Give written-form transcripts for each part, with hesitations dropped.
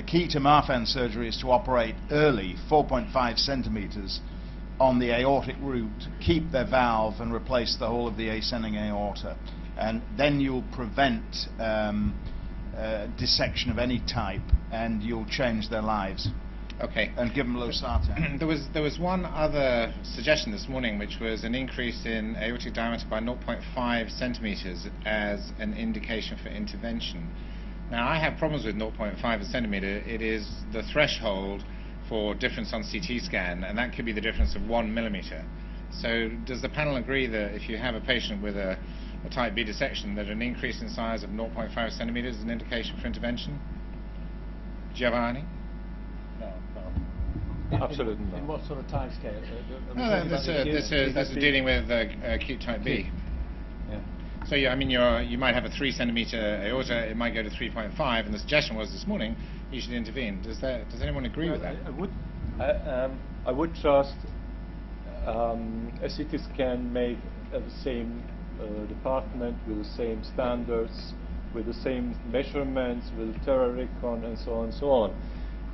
the key to Marfan surgery is to operate early, 4.5 centimeters, on the aortic root, keep their valve and replace the whole of the ascending aorta. And then you'll prevent dissection of any type, and you'll change their lives. Okay. And give them losartan. There was one other suggestion this morning, which was an increase in aortic diameter by 0.5 centimeters as an indication for intervention. Now, I have problems with 0.5 centimeter. It is the threshold for difference on CT scan, and that could be the difference of 1 millimeter. So does the panel agree that if you have a patient with a type B dissection, that an increase in size of 0.5 centimeters is an indication for intervention? Giovanni? Absolutely not. In what sort of time scale? No, this is dealing with acute type B. Yeah. So I mean, you might have a 3 centimeter aorta, it might go to 3.5, and the suggestion was this morning you should intervene. Does anyone agree with that? I would trust a CT scan made at the same department with the same standards, with the same measurements, with TerraRecon and so on and so on.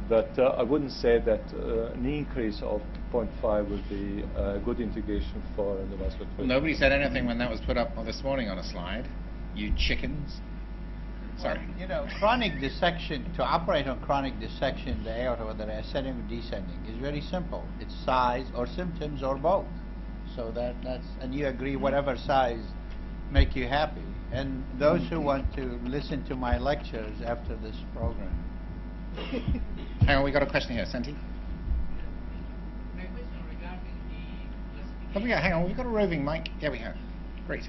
But I wouldn't say that an increase of 0.5 would be a good indication for endovascular treatment. Well, nobody said anything when that was put up this morning on a slide. You chickens. Sorry. Well, you know, chronic dissection, to operate on chronic dissection, the aorta, whether ascending or descending, is very simple. It's size or symptoms or both. So that's, and you agree whatever size make you happy. And those who want to listen to my lectures after this program. Hang on, we got a question here, Santi. My question regarding the Oh, yeah, hang on, we've got a roving mic. Yeah, we have. Great.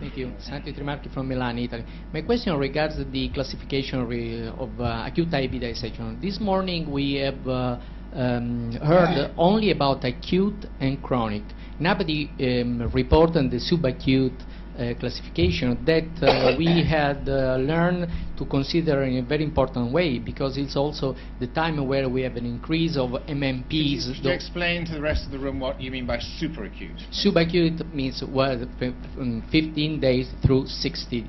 Thank you. Santi Trimarchi from Milan, Italy. My question regards the classification of acute type B dissection. This morning we have heard only about acute and chronic. Nobody reported the subacute classification that we had learned to consider in a very important way, because it's also the time where we have an increase of MMPs. Could you explain to the rest of the room what you mean by superacute? Subacute means 15 days through 60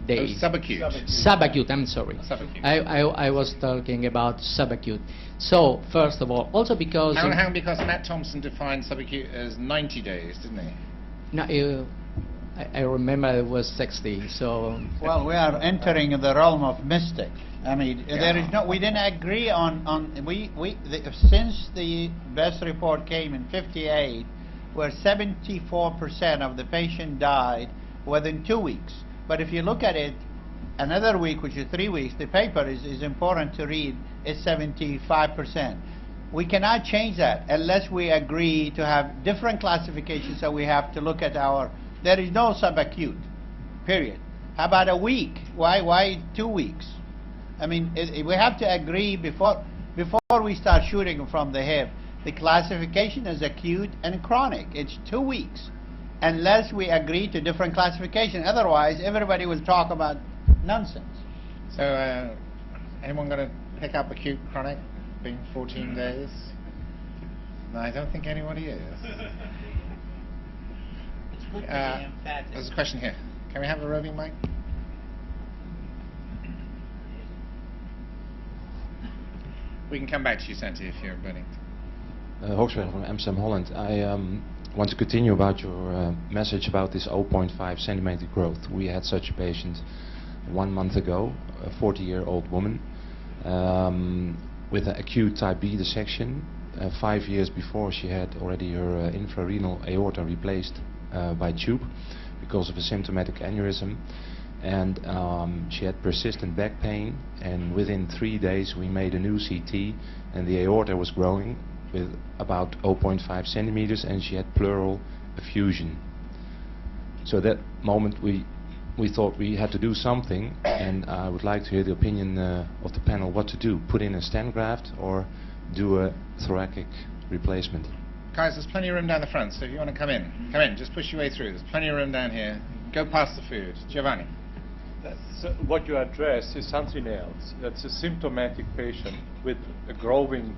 days. Oh, subacute. Subacute, I'm sorry. Subacute. I was talking about subacute. So, first of all, also because... Hang on, because Matt Thompson defined subacute as 90 days, didn't he? No, I remember it was 60, so... Well, we are entering the realm of mystic. I mean, there is no, we didn't agree on since the best report came in 58, where 74% of the patient died within 2 weeks. But if you look at it, another week, which is 3 weeks, the paper is important to read, is 75%. We cannot change that unless we agree to have different classifications, so we have to look at our... There is no subacute, period. How about a week? Why 2 weeks? I mean, we have to agree before we start shooting from the hip. The classification is acute and chronic. It's 2 weeks, unless we agree to different classification. Otherwise, everybody will talk about nonsense. So, anyone going to pick up acute, chronic, being 14 days? No, I don't think anybody is. There's a question here. Can we have a roving mic? We can come back to you, Santi, if you're burning. Hoogstweg from Amsterdam, Holland. I want to continue about your message about this 0.5 centimeter growth. We had such a patient 1 month ago, a 40-year-old woman with an acute type B dissection. 5 years before, she had already her infrarenal aorta replaced by tube because of a symptomatic aneurysm, and she had persistent back pain, and within 3 days we made a new CT, and the aorta was growing with about 0.5 centimeters, and she had pleural effusion. So at that moment we thought we had to do something, and I would like to hear the opinion of the panel what to do. Put in a stent graft or do a thoracic replacement? Guys, there's plenty of room down the front, so if you want to come in, just push your way through. There's plenty of room down here. Go past the food. Giovanni. What you address is something else. That's a symptomatic patient with a growing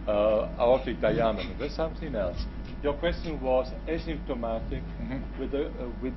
aortic diameter. That's something else. Your question was asymptomatic with